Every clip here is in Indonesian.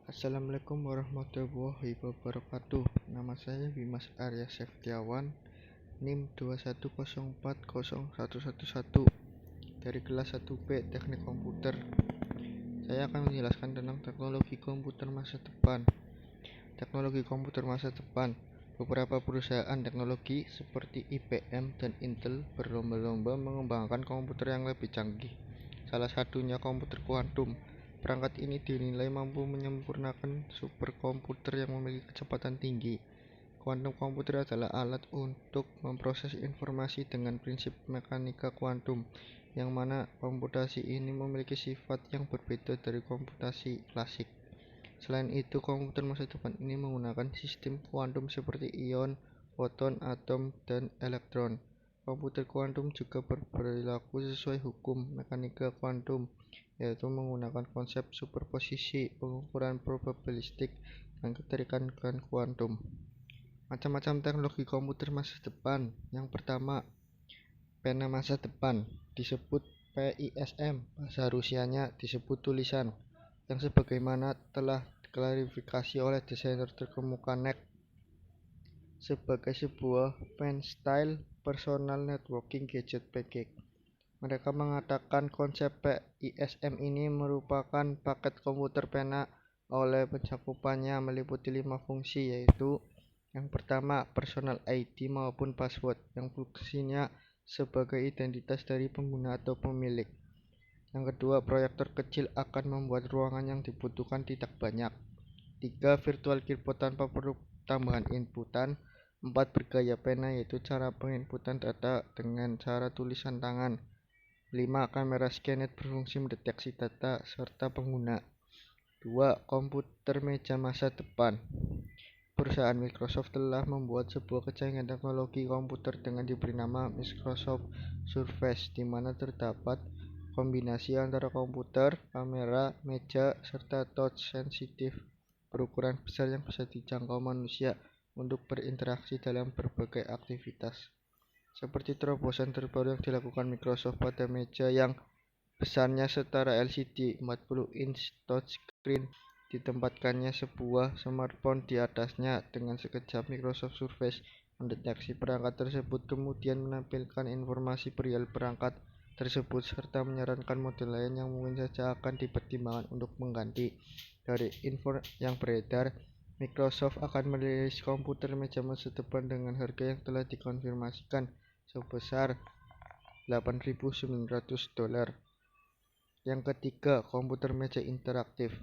Assalamualaikum warahmatullahi wabarakatuh. Nama saya Bimas Arya Seftiawan, NIM 210404111 dari kelas 1B Teknik Komputer. Saya akan menjelaskan tentang teknologi komputer masa depan. Teknologi komputer masa depan. Beberapa perusahaan teknologi seperti IBM dan Intel berlomba-lomba mengembangkan komputer yang lebih canggih. Salah satunya komputer kuantum. Perangkat ini dinilai mampu menyempurnakan superkomputer yang memiliki kecepatan tinggi. Kuantum komputer adalah alat untuk memproses informasi dengan prinsip mekanika kuantum, yang mana komputasi ini memiliki sifat yang berbeda dari komputasi klasik. Selain itu, komputer masa depan ini menggunakan sistem kuantum seperti ion, foton, atom, dan elektron. Komputer kuantum juga berperilaku sesuai hukum mekanika kuantum, yaitu menggunakan konsep superposisi, pengukuran probabilistik, dan keterikatan kuantum. Macam-macam teknologi komputer masa depan. Yang pertama, pena masa depan, disebut PISM, bahasa Rusianya disebut tulisan, yang sebagaimana telah diklarifikasi oleh desainer terkemuka NEC sebagai sebuah pen style personal networking gadget package. Mereka mengatakan konsep PISM ini merupakan paket komputer pena oleh pencakupannya meliputi 5 fungsi, yaitu yang pertama, personal ID maupun password yang fungsinya sebagai identitas dari pengguna atau pemilik. Yang kedua, proyektor kecil akan membuat ruangan yang dibutuhkan tidak banyak. 3. Virtual keyboard tanpa perlu tambahan inputan. 4. Bergaya pena, yaitu cara penginputan data dengan cara tulisan tangan. 5. Kamera scanner berfungsi mendeteksi data serta pengguna. 2. Komputer meja masa depan. Perusahaan Microsoft telah membuat sebuah kecanggihan teknologi komputer dengan diberi nama Microsoft Surface, di mana terdapat kombinasi antara komputer, kamera, meja, serta touch sensitif berukuran besar yang bisa dijangkau manusia untuk berinteraksi dalam berbagai aktivitas. Seperti terobosan terbaru yang dilakukan Microsoft pada meja yang besarnya setara LCD 40 inch touchscreen, ditempatkannya sebuah smartphone di atasnya. Dengan sekejap Microsoft Surface mendeteksi perangkat tersebut, kemudian menampilkan informasi perihal perangkat tersebut serta menyarankan model lain yang mungkin saja akan dipertimbangkan untuk mengganti. Dari info yang beredar, Microsoft akan merilis komputer meja masa depan dengan harga yang telah dikonfirmasikan sebesar $8.900. Yang ketiga, komputer meja interaktif.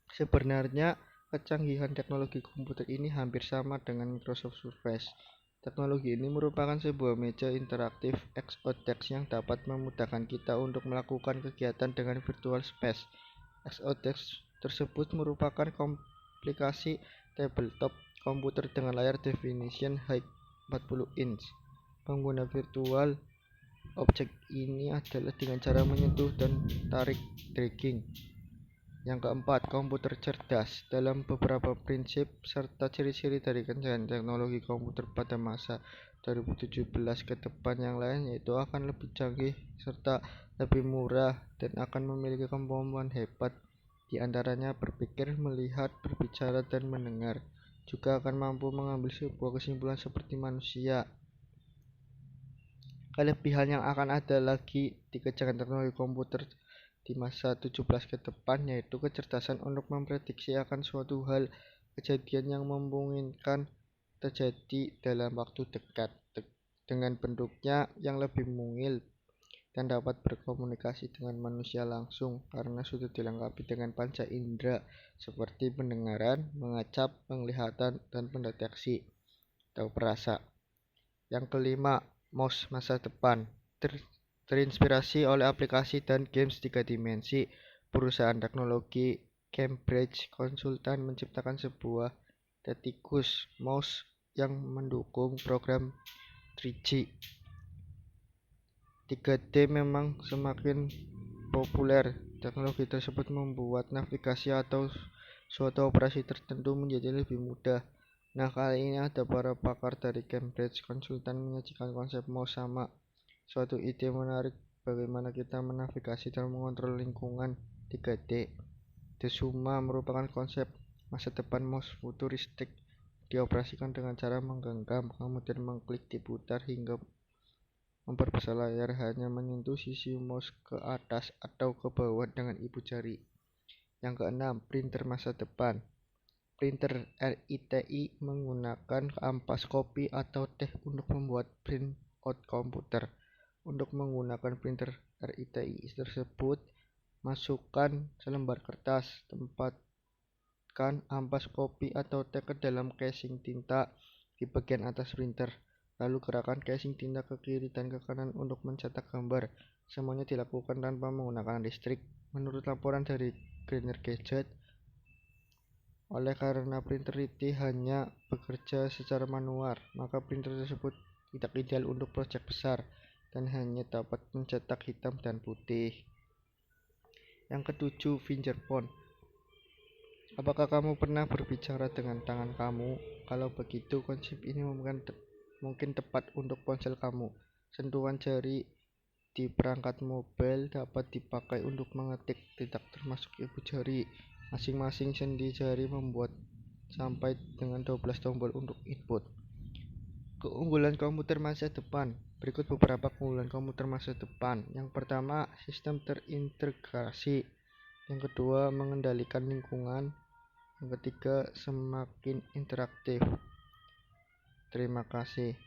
Sebenarnya, kecanggihan teknologi komputer ini hampir sama dengan Microsoft Surface. Teknologi ini merupakan sebuah meja interaktif exodesk yang dapat memudahkan kita untuk melakukan kegiatan dengan virtual space. Exodesk tersebut merupakan komplikasi tabletop komputer dengan layar definition high 40 inch. Pengguna virtual objek ini adalah dengan cara menyentuh dan tarik dragging. Yang keempat, komputer cerdas. Dalam beberapa prinsip serta ciri-ciri dari kecanggihan teknologi komputer pada masa 2017 ke depan yang lain, yaitu akan lebih canggih serta lebih murah dan akan memiliki kemampuan hebat, di antaranya berpikir, melihat, berbicara, dan mendengar. Juga akan mampu mengambil sebuah kesimpulan seperti manusia. Kelebihan yang akan ada lagi di kecanggihan teknologi komputer di masa 17 ke depan, yaitu kecerdasan untuk memprediksi akan suatu hal kejadian yang memungkinkan terjadi dalam waktu dekat dengan bentuknya yang lebih mungil dan dapat berkomunikasi dengan manusia langsung karena sudah dilengkapi dengan panca indera seperti pendengaran, mengecap, penglihatan, dan pendeteksi atau perasa. Yang kelima, mouse masa depan. Terinspirasi oleh aplikasi dan games 3 dimensi, perusahaan teknologi Cambridge Consultant menciptakan sebuah Teticus mouse yang mendukung program 3G. 3D memang semakin populer. Teknologi tersebut membuat navigasi atau suatu operasi tertentu menjadi lebih mudah. Nah, kali ini ada para pakar dari Cambridge Consultant menyajikan konsep mouse sama suatu ide menarik bagaimana kita menavigasi dan mengontrol lingkungan 3D. Desuma merupakan konsep masa depan mouse futuristik, dioperasikan dengan cara menggenggam, kemudian mengklik diputar hingga memperbesar layar, hanya menyentuh sisi mouse ke atas atau ke bawah dengan ibu jari. Yang keenam, printer masa depan. Printer RITI menggunakan ampas kopi atau teh untuk membuat print out komputer. Untuk menggunakan printer RITI tersebut, masukkan selembar kertas, tempatkan ampas kopi atau teh ke dalam casing tinta di bagian atas printer. Lalu gerakan casing tinta ke kiri dan ke kanan untuk mencetak gambar. Semuanya dilakukan tanpa menggunakan listrik. Menurut laporan dari Greener Gadget, oleh karena printer itu hanya bekerja secara manual, maka printer tersebut tidak ideal untuk proyek besar dan hanya dapat mencetak hitam dan putih. Yang ketujuh, fingerphone. Apakah kamu pernah berbicara dengan tangan kamu? Kalau begitu, konsep ini mungkin tepat untuk ponsel kamu. Sentuhan jari di perangkat mobil dapat dipakai untuk mengetik, tidak termasuk ibu jari. Masing-masing sendi jari membuat sampai dengan 12 tombol untuk input. Keunggulan komputer masa depan. Berikut beberapa keunggulan komputer masa depan. Yang pertama, sistem terintegrasi. Yang kedua, mengendalikan lingkungan. Yang ketiga, semakin interaktif. Terima kasih.